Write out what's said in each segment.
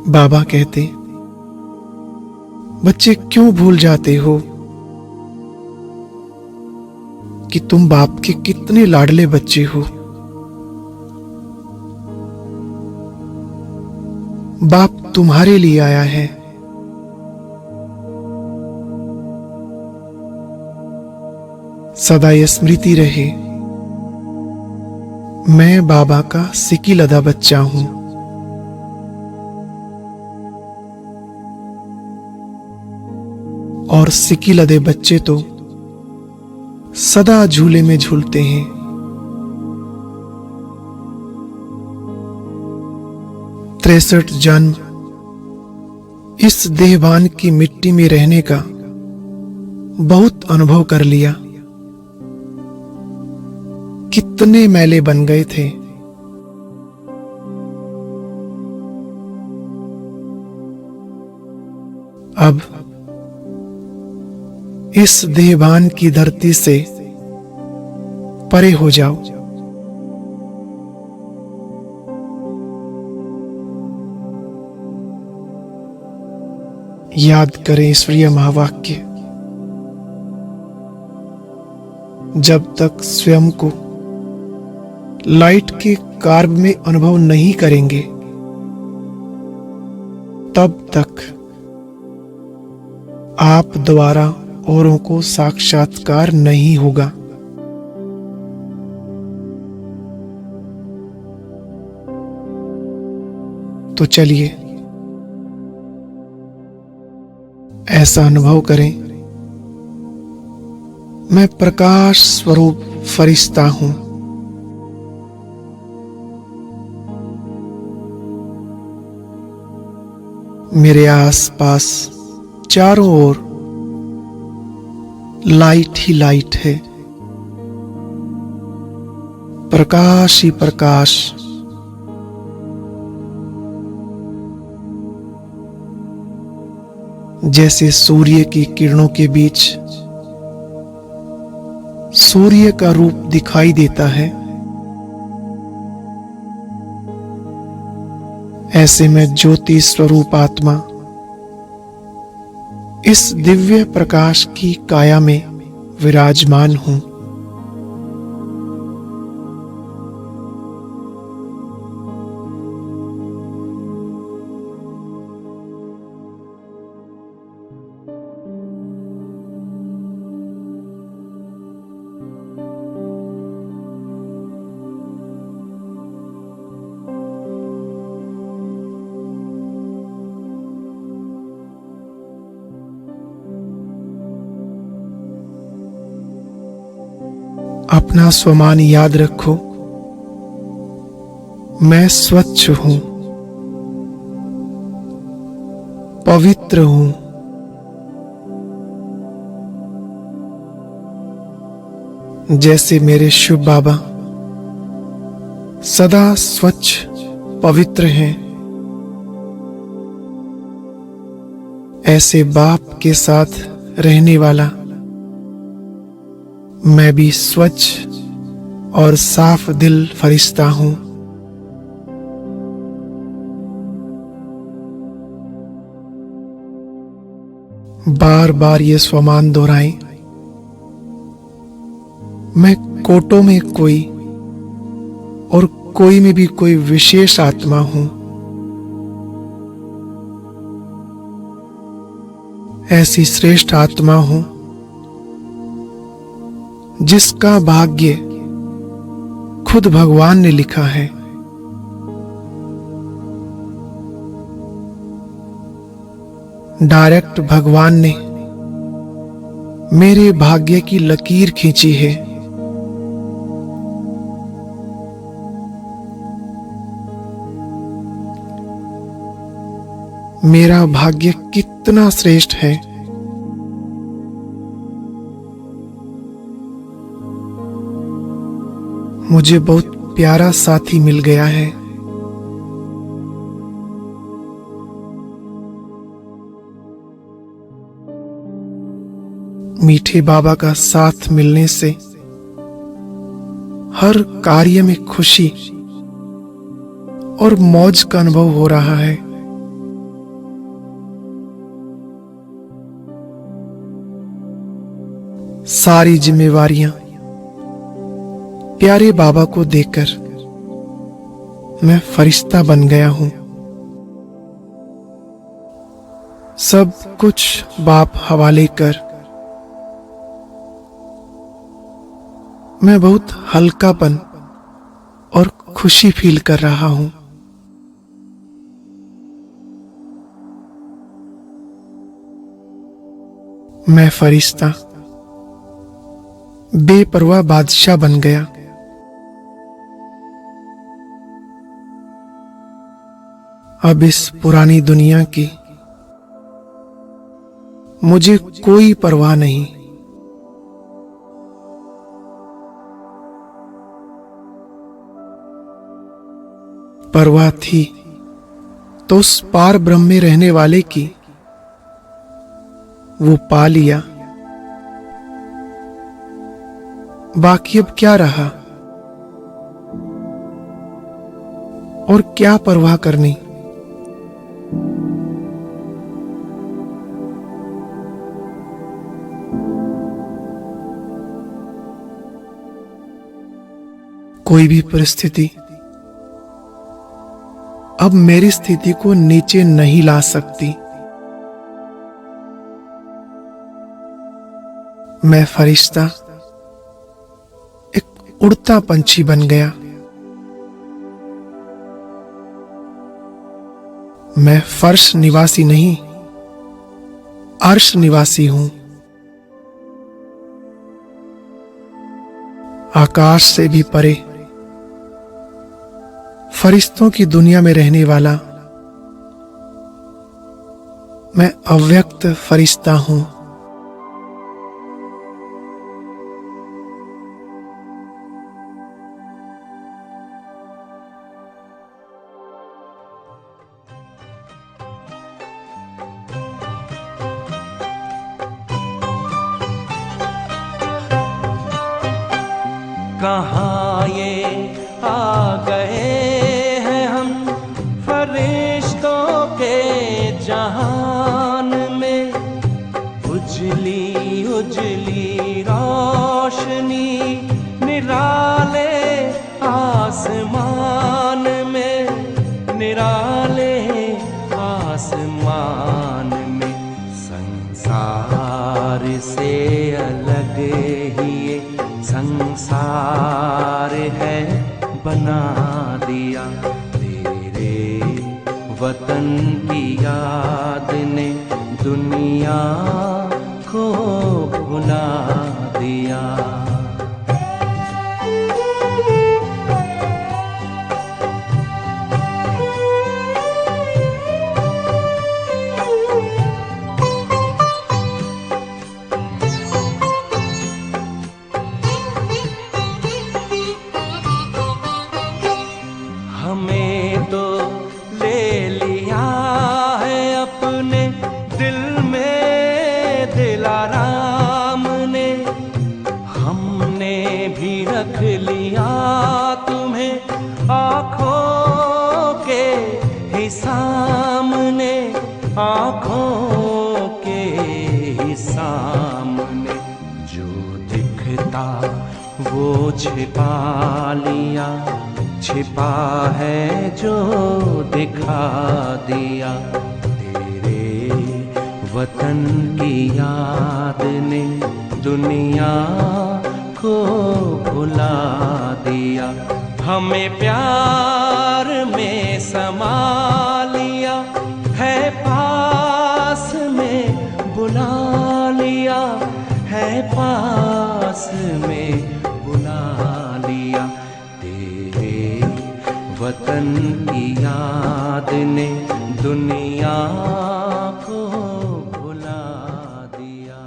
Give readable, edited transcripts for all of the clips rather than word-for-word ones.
बाबा कहते, बच्चे क्यों भूल जाते हो कि तुम बाप के कितने लाडले बच्चे हो। बाप तुम्हारे लिए आया है। सदा ये स्मृति रहे, मैं बाबा का सिकिलदा बच्चा हूं। और सिकिलदे बच्चे तो सदा झूले में झूलते हैं। तिरसठ जन्म इस देहभान की मिट्टी में रहने का बहुत अनुभव कर लिया। कितने मैले बन गए थे। अब इस देहभान की धरती से परे हो जाओ। याद करें ईश्वरीय महावाक्य, जब तक स्वयं को लाइट के कार्ब में अनुभव नहीं करेंगे तब तक आप द्वारा औरों को साक्षात्कार नहीं होगा। तो चलिए ऐसा अनुभव करें, मैं प्रकाश स्वरूप फरिश्ता हूं। मेरे आसपास चारों ओर लाइट ही लाइट है, प्रकाश ही प्रकाश। जैसे सूर्य की किरणों के बीच सूर्य का रूप दिखाई देता है, ऐसे में ज्योति स्वरूप आत्मा इस दिव्य प्रकाश की काया में विराजमान हूं। अपना स्वमान याद रखो, मैं स्वच्छ हूं, पवित्र हूं। जैसे मेरे शिव बाबा सदा स्वच्छ पवित्र हैं, ऐसे बाप के साथ रहने वाला मैं भी स्वच्छ और साफ दिल फरिश्ता हूं। बार बार ये स्वमान दोहराएं, मैं कोटों में कोई और कोई में भी कोई विशेष आत्मा हूं। ऐसी श्रेष्ठ आत्मा हूं जिसका भाग्य खुद भगवान ने लिखा है। डायरेक्ट भगवान ने मेरे भाग्य की लकीर खींची है। मेरा भाग्य कितना श्रेष्ठ है। मुझे बहुत प्यारा साथी मिल गया है। मीठे बाबा का साथ मिलने से हर कार्य में खुशी और मौज का अनुभव हो रहा है। सारी जिम्मेवारियां प्यारे बाबा को देकर मैं फरिश्ता बन गया हूं। सब कुछ बाप हवाले कर मैं बहुत हल्कापन और खुशी फील कर रहा हूं। मैं फरिश्ता बेपरवाह बादशाह बन गया। अब इस पुरानी दुनिया की मुझे कोई परवाह नहीं। परवाह थी तो उस पार ब्रह्म में रहने वाले की, वो पा लिया। बाकी अब क्या रहा और क्या परवाह करनी। कोई भी परिस्थिति अब मेरी स्थिति को नीचे नहीं ला सकती। मैं फरिश्ता एक उड़ता पंछी बन गया। मैं फर्श निवासी नहीं, अर्श निवासी हूं। आकाश से भी परे फरिश्तों की दुनिया में रहने वाला मैं अव्यक्त फरिश्ता हूं। कहाँ ये आ गए हैं हम फरिश्तों के जहान में। उजली उजली रोशनी निराले आसमान में, निराले आसमान में। संसार से अलग ही ये संसार है बना दिया। तेरे वतन की याद ने दुनिया को भुला दिया। हमें तो ले लिया है अपने दिल में दिलाराम ने। हमने भी रख लिया तुम्हें आँखों के ही सामने, आँखों के ही सामने। जो दिखता वो छिपा लिया, छिपा है जो दिखा दिया। तेरे वतन की याद ने दुनिया को भुला दिया। हमें प्यार में समा लिया है, पास में बुला लिया है, पास में बुला लिया। वतन की याद ने दुनिया को भुला दिया।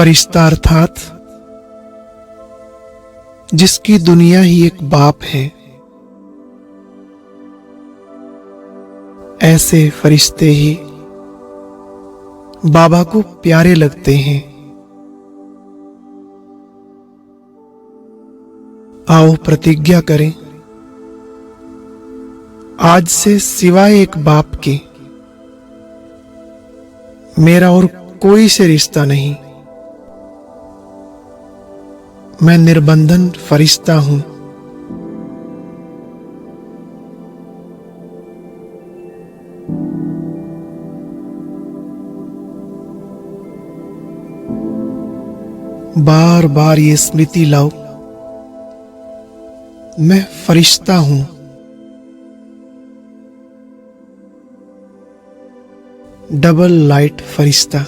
फरिश्ता अर्थात जिसकी दुनिया ही एक बाप है, ऐसे फरिश्ते ही बाबा को प्यारे लगते हैं। आओ प्रतिज्ञा करें, आज से सिवाय एक बाप के मेरा और कोई से रिश्ता नहीं। मैं निर्बंधन फरिश्ता हूं। बार बार ये स्मृति लाओ, मैं फरिश्ता हूं। डबल लाइट फरिश्ता।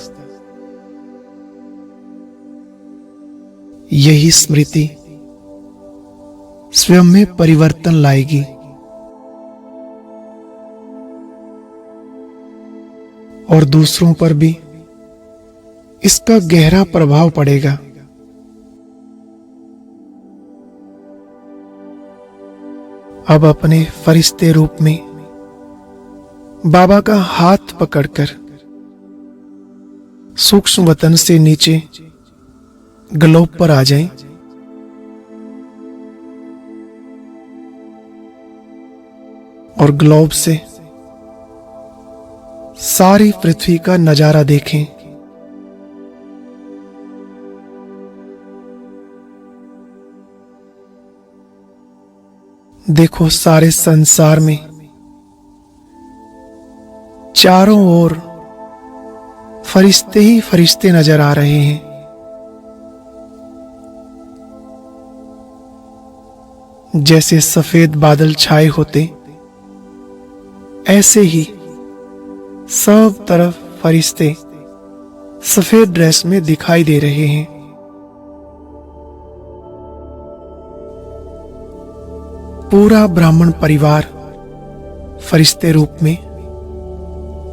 यही स्मृति स्वयं में परिवर्तन लाएगी और दूसरों पर भी इसका गहरा प्रभाव पड़ेगा। अब अपने फरिश्ते रूप में बाबा का हाथ पकड़कर सूक्ष्म वतन से नीचे ग्लोब पर आ जाएं। और ग्लोब से सारी पृथ्वी का नजारा देखें। देखो, सारे संसार में चारों ओर फरिश्ते ही फरिश्ते नजर आ रहे हैं। जैसे सफेद बादल छाए होते, ऐसे ही सब तरफ फरिश्ते सफेद ड्रेस में दिखाई दे रहे हैं। पूरा ब्राह्मण परिवार फरिश्ते रूप में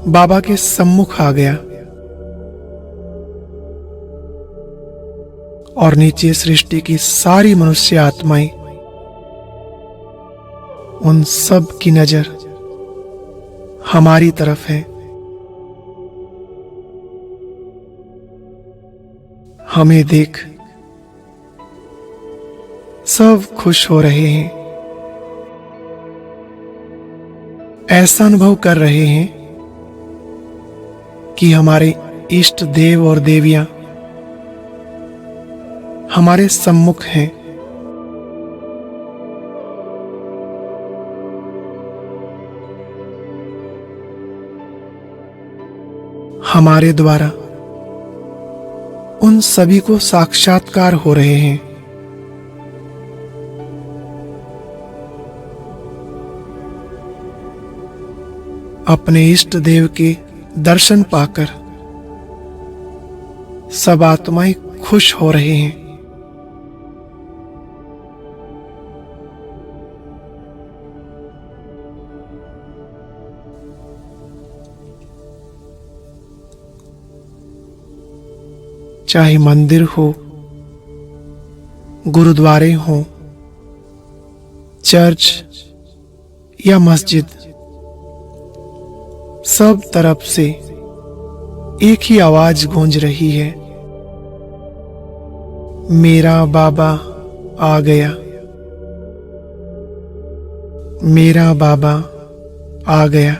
बाबा के सम्मुख आ गया और नीचे सृष्टि की सारी मनुष्य आत्माएं, उन सब की नजर हमारी तरफ है। हमें देख सब खुश हो रहे हैं, ऐसा अनुभव कर रहे हैं कि हमारे इष्ट देव और देवियां हमारे सम्मुख हैं। हमारे द्वारा उन सभी को साक्षात्कार हो रहे हैं। अपने इष्ट देव के दर्शन पाकर सब आत्माएं खुश हो रहे हैं। चाहे मंदिर हो, गुरुद्वारे हो, चर्च या मस्जिद, सब तरफ से एक ही आवाज गूंज रही है, मेरा बाबा आ गया, मेरा बाबा आ गया।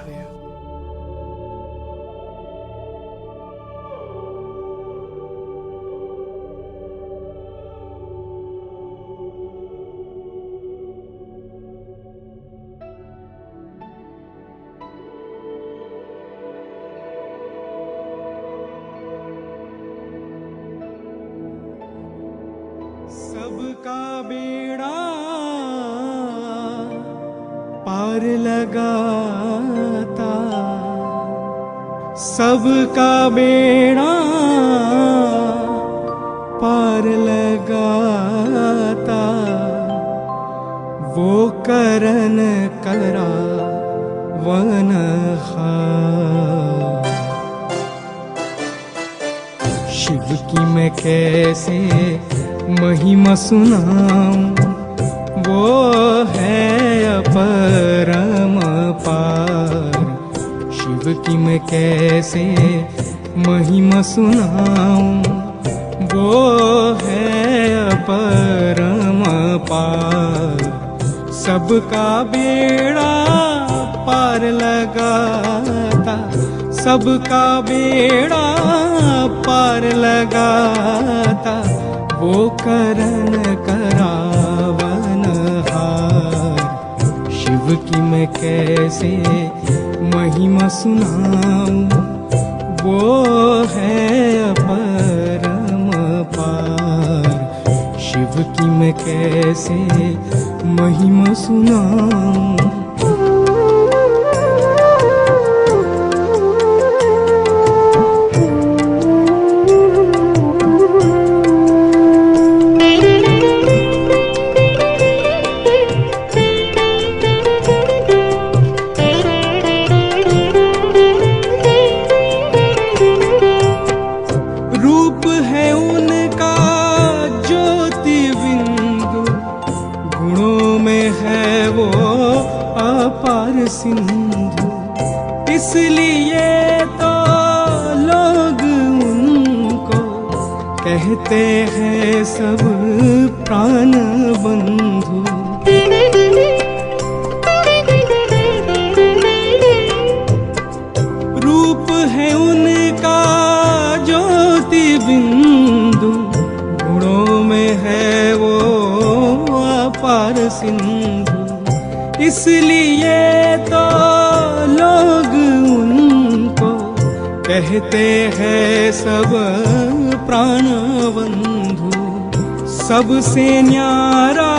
सबका बेड़ा पार लगाता, सबका बेड़ा पार लगाता, वो करन करा वन खा। शिव की मैं कैसे महिमा सुनाऊं, वो है अपरम पार। शिव की मैं कैसे महिमा सुनाऊं, वो है अपरम पार। सबका बेड़ा पार लगाता, सबका बेड़ा पार लगाता, वो करन करावन हार। शिव की मैं कैसे महिमा सुनाऊं, वो है अपरम पार। शिव की मैं कैसे महिमा सुनाऊं। रूप है उनका ज्योति बिंदु, गुणों में है वो अपार सिंधु। इसलिए तो लोग उनको कहते हैं सब प्राण बंधु। रूप है उनका ज्योति बिंदु, गुणों में है वो अपार सिंधु। इसलिए तो लोग उनको कहते हैं सब प्राण बंधु। सबसे न्यारा,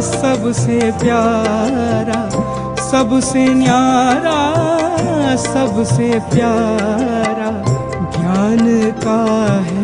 सबसे प्यारा, सबसे न्यारा, सबसे प्यारा ज्ञान का है